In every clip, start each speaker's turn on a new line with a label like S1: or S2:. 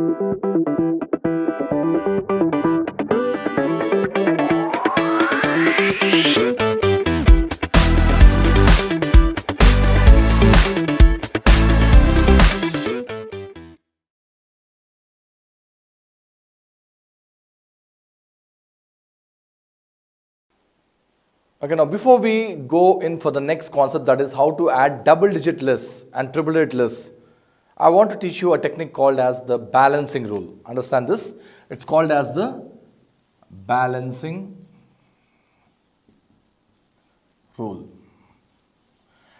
S1: Okay, now before we go in for the next concept, that is how to add double digit lists and triple digit lists, I want to teach you a technique called as the balancing rule. Understand this? It's called as the balancing rule.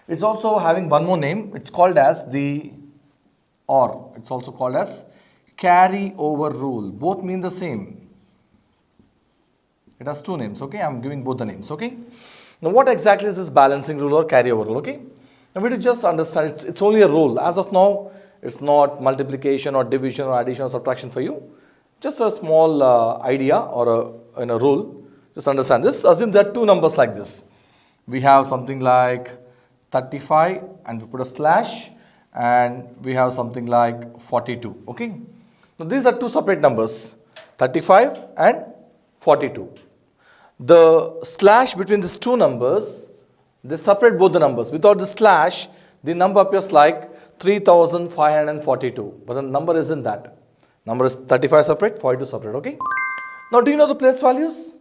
S1: It's also having one more name. It's called as the or. It's also called as carry over rule. Both mean the same. It has two names, okay? I'm giving both the names, okay? Now, what exactly is this balancing rule or carryover rule, okay? Now, we need to just understand it's only a rule. As of now, it's not multiplication or division or addition or subtraction for you. Just a small idea or a rule. Just understand this. Assume there are two numbers like this. We have something like 35 and we put a slash, and we have something like 42, okay? Now, these are two separate numbers, 35 and 42. The slash between these two numbers, they separate both the numbers. Without the slash, the number appears like 3542, but the number isn't that. Number is 35 separate, 42 separate, okay? Now, do you know the place values?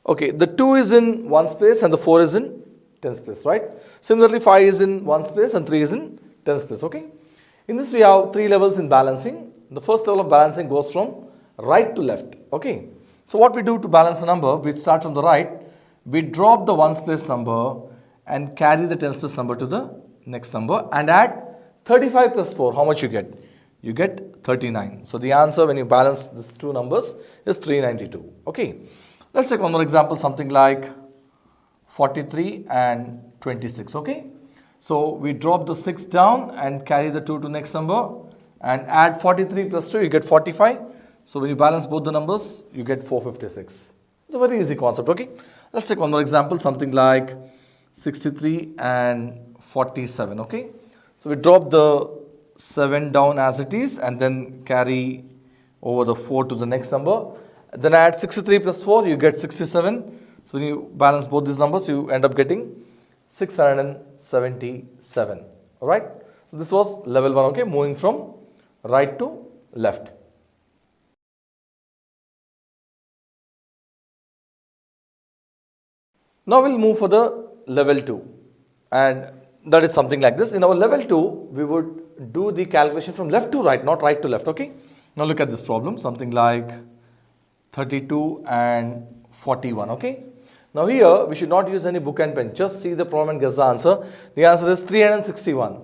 S1: Okay, the 2 is in ones place and the 4 is in tens place, right? Similarly, 5 is in ones place and 3 is in tens place, okay? In this, we have three levels in balancing. The first level of balancing goes from right to left, okay? So what we do to balance the number, we start from the right, we drop the ones place number and carry the tens place number to the next number and add 35 plus 4. How much you get? You get 39. So the answer when you balance these two numbers is 392. Okay. Let's take one more example, something like 43 and 26. Okay. So we drop the 6 down and carry the 2 to next number and add 43 plus 2, you get 45. So when you balance both the numbers, you get 456. It's a very easy concept, okay? Let's take one more example, something like 63 and 47, okay? So we drop the 7 down as it is and then carry over the 4 to the next number. Then add 63 plus 4, you get 67. So when you balance both these numbers, you end up getting 677, all right? So this was level 1, okay? Moving from right to left. Now we'll move for the level 2, and that is something like this. In our level 2, we would do the calculation from left to right, not right to left, okay? Now look at this problem, something like 32 and 41, okay? Now here, we should not use any book and pen, just see the problem and guess the answer. The answer is 361.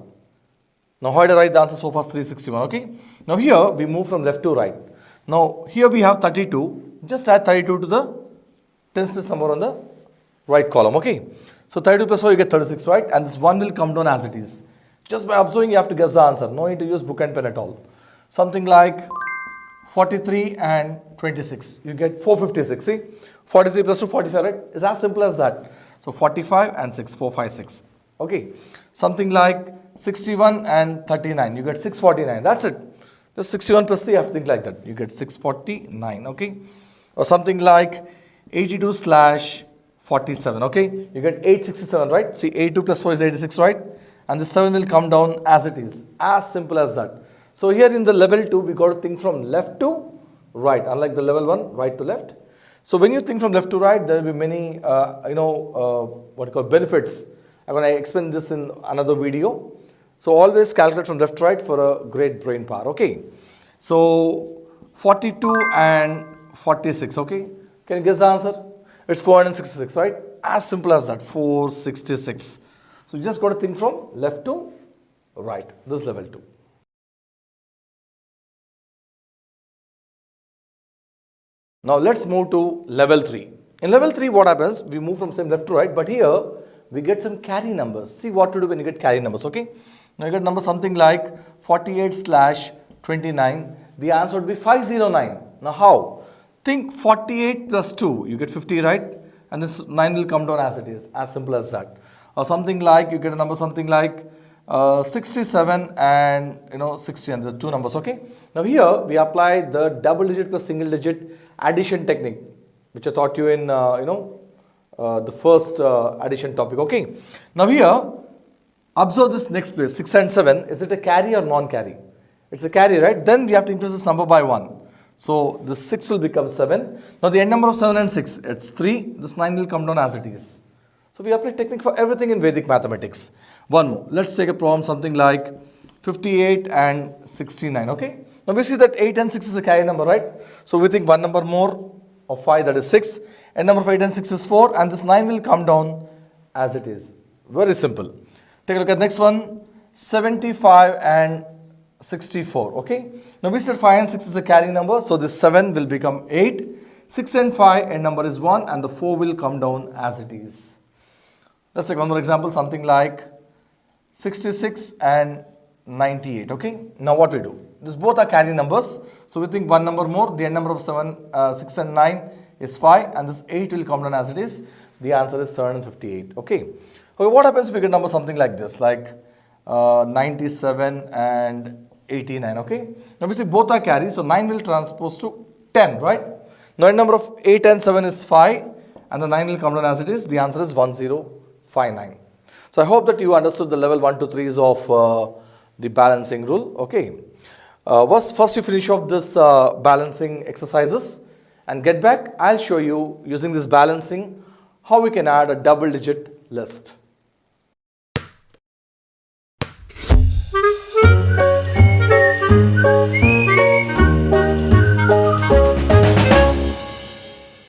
S1: Now how did I write the answer so far? 361, okay? Now here, we move from left to right. Now here we have 32, just add 32 to the tens place number on the right column, okay? So 32 plus 4, you get 36, right? And this 1 will come down as it is. Just by observing, you have to guess the answer. No need to use book and pen at all. Something like 43 and 26. You get 456, see? 43 plus 2, 45, right? It's as simple as that. So 45 and 6, 456, okay? Something like 61 and 39. You get 649. That's it. Just 61 plus 3, you have to think like that. You get 649, okay? Or something like 82 slash 47, okay? You get 867, right? See, 82 plus 4 is 86, right? And the 7 will come down as it is. As simple as that. So here in the level 2, we got to think from left to right. Unlike the level 1, right to left. So when you think from left to right, there will be many, benefits. I'm going to explain this in another video. So always calculate from left to right for a great brain power, okay? So 42 and 46, okay? Can you guess the answer? It's 466, right? As simple as that, 466. So you just got to think from left to right, this level 2. Now let's move to level 3. In level 3, what happens? We move from same left to right, but here we get some carry numbers. See what to do when you get carry numbers, okay? Now you get number something like 48 slash 29. The answer would be 509. Now how? Think 48 plus 2, you get 50, right? And this 9 will come down as it is, as simple as that. Or something like, you get a number something like 67 and 60, and the two numbers. Okay. Now here we apply the double digit plus single digit addition technique, which I taught you in the first addition topic. Okay. Now here, observe this next place, 6 and 7. Is it a carry or non-carry? It's a carry, right? Then we have to increase this number by 1. So this 6 will become 7. Now the end number of 7 and 6, it's 3. This 9 will come down as it is. So we apply technique for everything in Vedic mathematics. One more. Let's take a problem something like 58 and 69. Okay. Now we see that 8 and 6 is a carry number, right? So we think one number more of 5, that is 6. And number of 8 and 6 is 4. And this 9 will come down as it is. Very simple. Take a look at next one. 75 and 64. Okay. Now we said 5 and 6 is a carry number. So this 7 will become 8. 6 and 5 and number is 1. And the 4 will come down as it is. Let's take one more example, something like 66 and 98. Okay. Now what we do? These both are carry numbers. So we think one number more. The end number of 6 and 9 is 5. And this 8 will come down as it is. The answer is 758. Okay. Okay. What happens if we get number something like this? Like 97 and 89. Okay. Now we see both are carry. So 9 will transpose to 10. Right. Now end number of 8 and 7 is 5. And the 9 will come down as it is. The answer is 1059. So I hope that you understood the level 1 to 3s of the balancing rule. Okay. First you finish off this balancing exercises and get back. I'll show you using this balancing how we can add a double digit list.